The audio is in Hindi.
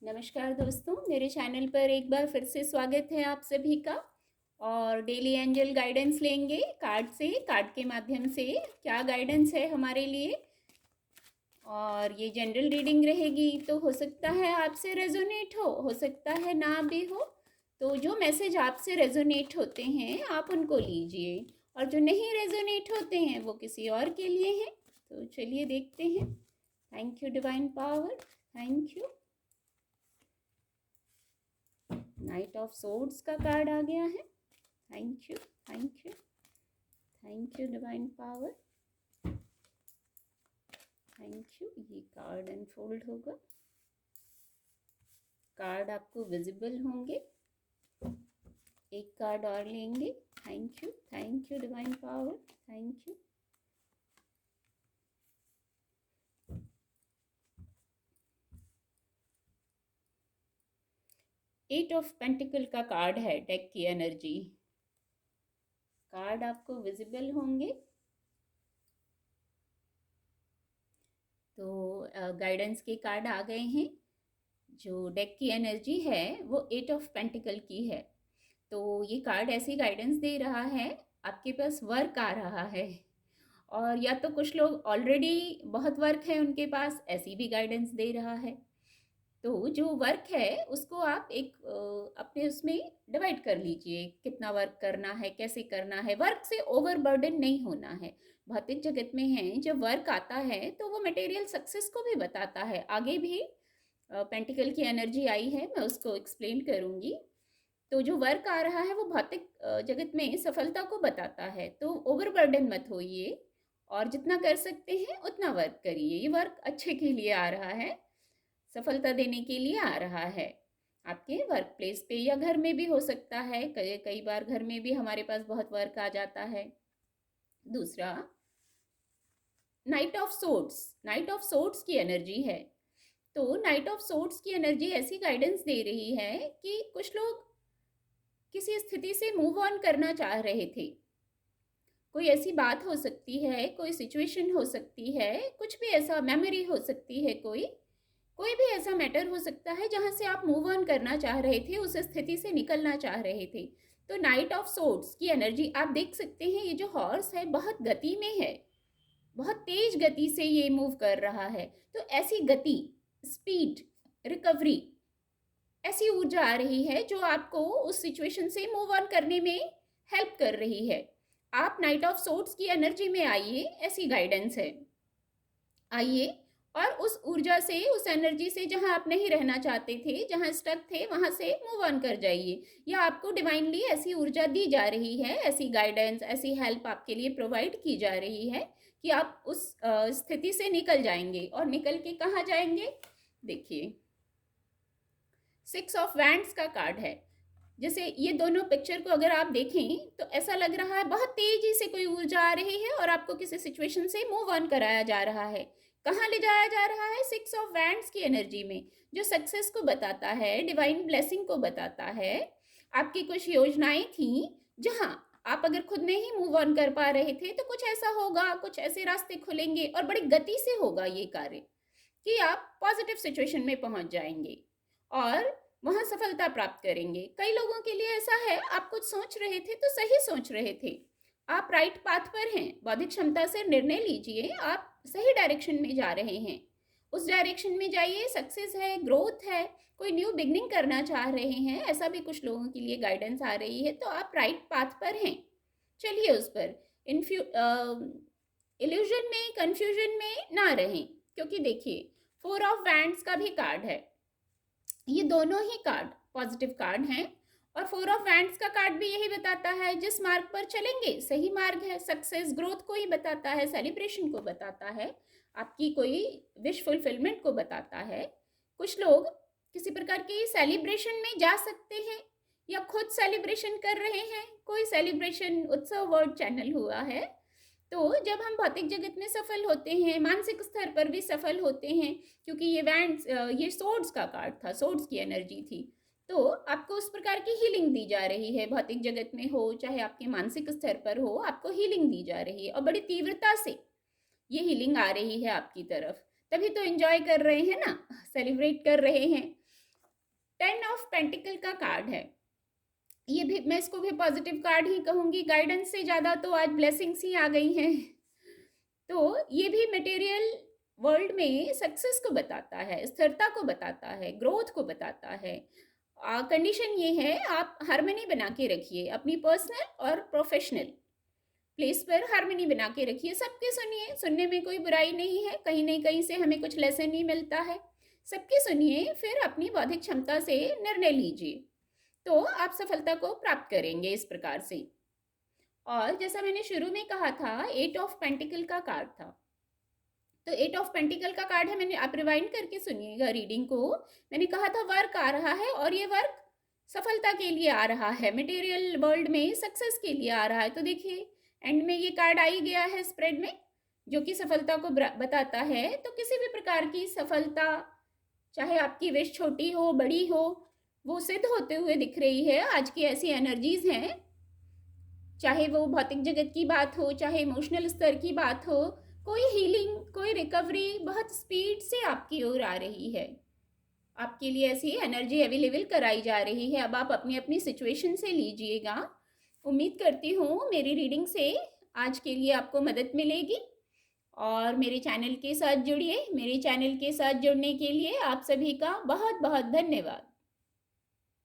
नमस्कार दोस्तों, मेरे चैनल पर एक बार फिर से स्वागत है आप सभी का। और डेली एंजल गाइडेंस लेंगे कार्ड के माध्यम से क्या गाइडेंस है हमारे लिए। और ये जनरल रीडिंग रहेगी, तो हो सकता है आपसे रेजोनेट हो सकता है ना भी हो। तो जो मैसेज आपसे रेजोनेट होते हैं आप उनको लीजिए, और जो नहीं रेजोनेट होते हैं वो किसी और के लिए हैं। तो चलिए देखते हैं। Thank you divine power, thank you. Knight of swords का कार्ड आ गया है। Thank you, thank you, thank you divine power, thank you. ये कार्ड अनफोल्ड होगा, कार्ड आपको विजिबल होंगे। एक कार्ड और लेंगे। Thank you divine power, thank you. Eight of pentacle का कार्ड है, डेक की एनर्जी। कार्ड आपको विजिबल होंगे। तो गाइडेंस के कार्ड आ गए हैं। जो डेक की एनर्जी है वो एट ऑफ पेंटिकल की है। तो ये कार्ड ऐसी गाइडेंस दे रहा है, आपके पास वर्क आ रहा है। और या तो कुछ लोग ऑलरेडी बहुत वर्क है उनके पास, ऐसी भी गाइडेंस दे रहा है। तो जो वर्क है उसको आप एक अपने उसमें डिवाइड कर लीजिए, कितना वर्क करना है, कैसे करना है। वर्क से ओवरबर्डन नहीं होना है। भौतिक जगत में है जब वर्क आता है तो वो मटेरियल सक्सेस को भी बताता है। आगे भी पेंटिकल की एनर्जी आई है, मैं उसको एक्सप्लेन करूँगी। तो जो वर्क आ रहा है वो भौतिक जगत में सफलता को बताता है। तो ओवरबर्डन मत होइए, और जितना कर सकते हैं उतना वर्क करिए। ये वर्क अच्छे के लिए आ रहा है, सफलता देने के लिए आ रहा है। आपके वर्क प्लेस पे या घर में भी हो सकता है। कई कई बार घर में भी हमारे पास बहुत वर्क आ जाता है। दूसरा, नाइट ऑफ सोर्ड्स की एनर्जी है। तो नाइट ऑफ सोर्ड्स की एनर्जी ऐसी गाइडेंस दे रही है कि कुछ लोग किसी स्थिति से मूव ऑन करना चाह रहे थे। कोई ऐसी बात हो सकती है, कोई सिचुएशन हो सकती है, कुछ भी ऐसा मेमोरी हो सकती है, कोई कोई भी ऐसा मैटर हो सकता है जहां से आप मूव ऑन करना चाह रहे थे, उस स्थिति से निकलना चाह रहे थे। तो नाइट ऑफ सोर्ड्स की एनर्जी आप देख सकते हैं। ये जो हॉर्स है बहुत गति में है, बहुत तेज गति से ये मूव कर रहा है। तो ऐसी गति, स्पीड, रिकवरी, ऐसी ऊर्जा आ रही है जो आपको उस सिचुएशन से मूव ऑन करने में हेल्प कर रही है। आप नाइट ऑफ सोर्ड्स की एनर्जी में आइए, ऐसी गाइडेंस है। आइए और उस ऊर्जा से, उस एनर्जी से, जहां आप नहीं रहना चाहते थे, जहां स्टक थे, वहां से मूव ऑन कर जाइए। या आपको डिवाइनली ऐसी ऊर्जा दी जा रही है, ऐसी गाइडेंस, ऐसी हेल्प आपके लिए प्रोवाइड की जा रही है कि आप उस स्थिति से निकल जाएंगे। और निकल के कहाँ जाएंगे? देखिए, सिक्स ऑफ वैंड्स का कार्ड है। जैसे ये दोनों पिक्चर को अगर आप देखें तो ऐसा लग रहा है बहुत तेजी से कोई ऊर्जा आ रही है और आपको किसी सिचुएशन से मूव ऑन कराया जा रहा है। कहाँ ले जाया जा रहा है? सिक्स ऑफ वैंड्स की एनर्जी में, जो सक्सेस को बताता है, डिवाइन ब्लेसिंग को बताता है। आपकी कुछ योजनाएं थी जहां आप अगर खुद नहीं मूव ऑन कर पा रहे थे, तो कुछ ऐसा होगा, कुछ ऐसे रास्ते खुलेंगे और बड़ी गति से होगा ये कार्य कि आप पॉजिटिव सिचुएशन में पहुंच जाएंगे और वहां सफलता प्राप्त करेंगे। कई लोगों के लिए ऐसा है, आप कुछ सोच रहे थे तो सही सोच रहे थे, आप राइट पाथ पर हैं। बौद्धिक क्षमता से निर्णय लीजिए, आप सही डायरेक्शन में जा रहे हैं, उस डायरेक्शन में जाइए। सक्सेस है, ग्रोथ है, कोई न्यू बिगनिंग करना चाह रहे हैं, ऐसा भी कुछ लोगों के लिए गाइडेंस आ रही है। तो आप राइट पाथ पर हैं, चलिए उस पर। इल्यूजन में, कंफ्यूजन में ना रहें, क्योंकि देखिए फोर ऑफ वैंड्स का भी कार्ड है। ये दोनों ही कार्ड पॉजिटिव कार्ड हैं। और फोर ऑफ वैंड्स का कार्ड भी यही बताता है, जिस मार्ग पर चलेंगे सही मार्ग है। सक्सेस, ग्रोथ को ही बताता है, सेलिब्रेशन को बताता है, आपकी कोई विश फुलफिलमेंट को बताता है। कुछ लोग किसी प्रकार के सेलिब्रेशन में जा सकते हैं या खुद सेलिब्रेशन कर रहे हैं। कोई सेलिब्रेशन उत्सव वर्ड चैनल हुआ है। तो जब हम भौतिक जगत में सफल होते हैं, मानसिक स्तर पर भी सफल होते हैं, क्योंकि ये वैंड्स, ये सोर्ड्स का कार्ड था, सोर्ड्स की एनर्जी थी। तो आपको उस प्रकार की हीलिंग दी जा रही है, भौतिक जगत में हो चाहे आपके मानसिक स्तर पर हो, आपको हीलिंग दी जा रही है और बड़ी तीव्रता से ये हीलिंग आ रही है आपकी तरफ। तभी तो एंजॉय कर रहे हैं ना, सेलिब्रेट कर रहे हैं। 10 ऑफ पेंटिकल का कार्ड है। ये भी, मैं इसको भी पॉजिटिव कार्ड ही कहूँगी, गाइडेंस से ज़्यादा तो आज ब्लेसिंग्स ही आ गई हैं। तो ये भी मटेरियल वर्ल्ड में सक्सेस को बताता है, स्थिरता को बताता है, ग्रोथ को बताता है। कंडीशन ये है, आप हार्मनी बना के रखिए, अपनी पर्सनल और प्रोफेशनल प्लेस पर हार्मनी बना के रखिए। सबके सुनिए, सुनने में कोई बुराई नहीं है, कहीं नहीं कहीं से हमें कुछ लेसन ही मिलता है। सबके सुनिए, फिर अपनी बौद्धिक क्षमता से निर्णय लीजिए, तो आप सफलता को प्राप्त करेंगे इस प्रकार से। और जैसा मैंने शुरू में कहा था, 8 ऑफ पेंटिकल का कार्ड था, तो 8 ऑफ पेंटिकल का कार्ड है। मैंने, आप रिवाइंड करके सुनिएगा रीडिंग को। मैंने कहा था वर्क आ रहा है, और ये वर्क सफलता के लिए आ रहा है, मटेरियल वर्ल्ड में सक्सेस के लिए आ रहा है। तो देखिए, एंड में ये कार्ड आ ही गया है स्प्रेड में, जो कि सफलता को बताता है। तो किसी भी प्रकार की सफलता, चाहे आपकी विश छोटी हो बड़ी हो, वो सिद्ध होते हुए दिख रही है। आज की ऐसी एनर्जीज हैं, चाहे वो भौतिक जगत की बात हो, चाहे इमोशनल स्तर की बात हो, कोई हीलिंग, कोई रिकवरी बहुत स्पीड से आपकी ओर आ रही है। आपके लिए ऐसी एनर्जी अवेलेबल कराई जा रही है। अब आप अपनी अपनी सिचुएशन से लीजिएगा। उम्मीद करती हूँ मेरी रीडिंग से आज के लिए आपको मदद मिलेगी, और मेरे चैनल के साथ जुड़िए। मेरे चैनल के साथ जुड़ने के लिए आप सभी का बहुत बहुत धन्यवाद।